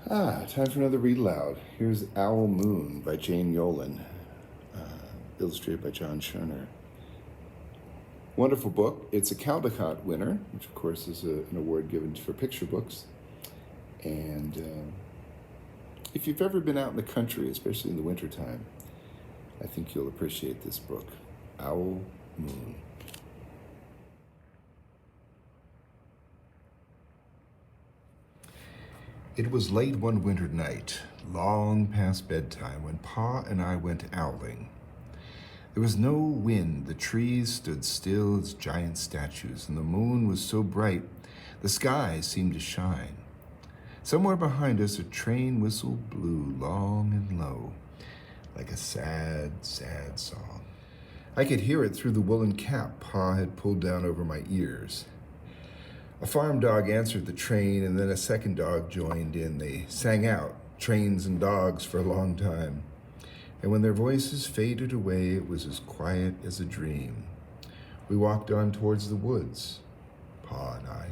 Time for another read aloud. Here's Owl Moon by Jane Yolen, illustrated by John Scherner. Wonderful book. It's a Caldecott winner, which of course is an award given for picture books. And if you've ever been out in the country, especially in the wintertime, I think you'll appreciate this book, Owl Moon. It was late one winter night, long past bedtime, when Pa and I went owling. There was no wind, the trees stood still as giant statues, and the moon was so bright the sky seemed to shine. Somewhere behind us a train whistle blew long and low, like a sad, sad song. I could hear it through the woolen cap Pa had pulled down over my ears. A farm dog answered the train, and then a second dog joined in. They sang out, trains and dogs, for a long time. And when their voices faded away, it was as quiet as a dream. We walked on towards the woods, Pa and I.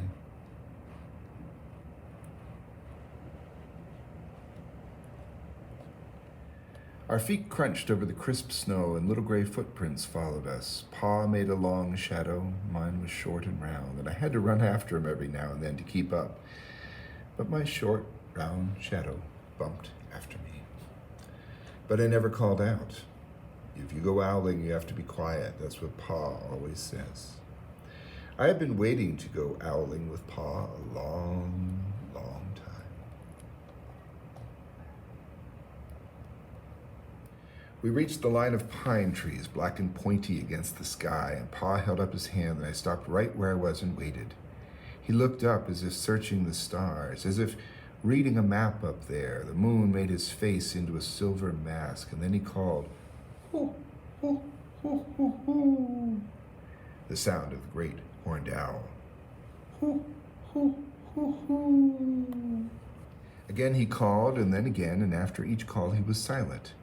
Our feet crunched over the crisp snow, and little gray footprints followed us. Pa made a long shadow. Mine was short and round, and I had to run after him every now and then to keep up. But my short, round shadow bumped after me. But I never called out. If you go owling, you have to be quiet. That's what Pa always says. I have been waiting to go owling with Pa a long, long time. We reached the line of pine trees, black and pointy against the sky, and Pa held up his hand, and I stopped right where I was and waited. He looked up as if searching the stars, as if reading a map up there. The moon made his face into a silver mask, and then he called, "Hoo, hoo, hoo, hoo, hoo," the sound of the great horned owl. "Hoo, hoo, hoo, hoo." Again he called, and then again, and after each call he was silent.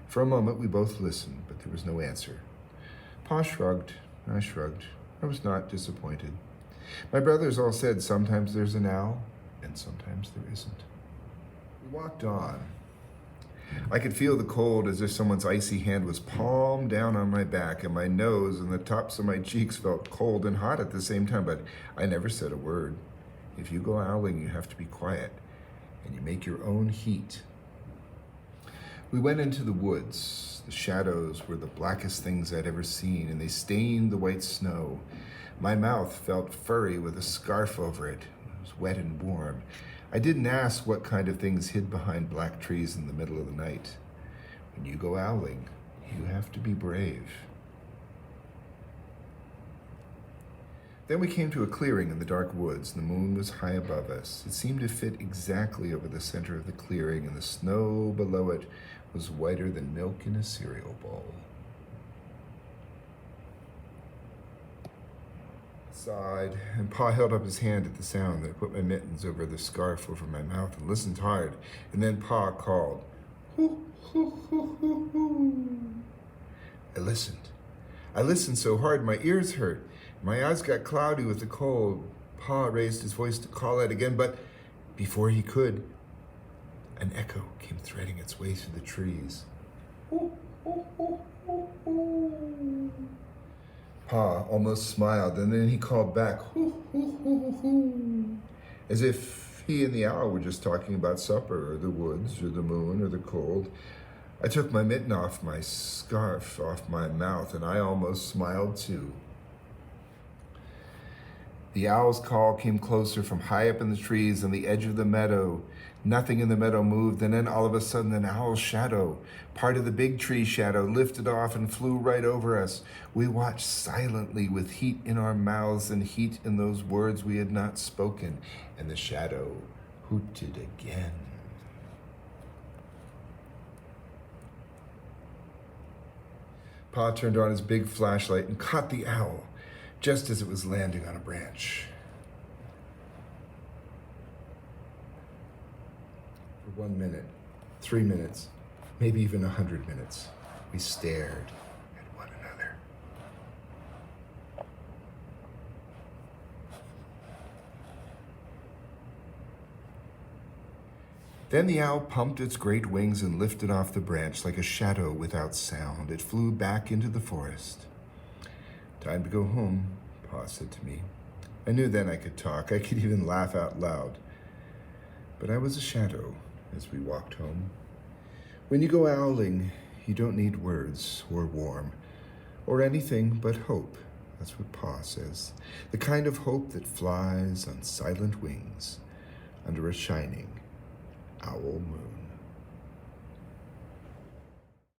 For a moment we both listened, but there was no answer. Pa shrugged, I shrugged. I was not disappointed. My brothers all said sometimes there's an owl, and sometimes there isn't. We walked on. I could feel the cold as if someone's icy hand was palmed down on my back, and my nose and the tops of my cheeks felt cold and hot at the same time, but I never said a word. If you go owling, you have to be quiet, and you make your own heat. We went into the woods. The shadows were the blackest things I'd ever seen, and they stained the white snow. My mouth felt furry with a scarf over it. It was wet and warm. I didn't ask what kind of things hid behind black trees in the middle of the night. When you go owling, you have to be brave. Then we came to a clearing in the dark woods. The moon was high above us. It seemed to fit exactly over the center of the clearing, and the snow below it was whiter than milk in a cereal bowl. I sighed, and Pa held up his hand at the sound. I put my mittens over the scarf over my mouth and listened hard, and then Pa called, "Hoo, hoo, hoo, hoo, hoo." I listened. I listened so hard my ears hurt. My eyes got cloudy with the cold. Pa raised his voice to call out again, but before he could, an echo came threading its way through the trees. "Hoo, hoo, hoo, hoo, hoo." Pa almost smiled, and then he called back, "Hoo, hoo, hoo, hoo," as if he and the owl were just talking about supper, or the woods, or the moon, or the cold. I took my mitten off, my scarf off my mouth, and I almost smiled too. The owl's call came closer from high up in the trees on the edge of the meadow. Nothing in the meadow moved, and then all of a sudden an owl's shadow, part of the big tree shadow, lifted off and flew right over us. We watched silently with heat in our mouths and heat in those words we had not spoken, and the shadow hooted again. Pa turned on his big flashlight and caught the owl just as it was landing on a branch. For 1 minute, 3 minutes, maybe even 100 minutes, we stared at one another. Then the owl pumped its great wings and lifted off the branch like a shadow without sound. It flew back into the forest. Time to go home, Pa said to me. I knew then I could talk. I could even laugh out loud. But I was a shadow as we walked home. When you go owling, you don't need words or warm or anything but hope. That's what Pa says. The kind of hope that flies on silent wings under a shining owl moon.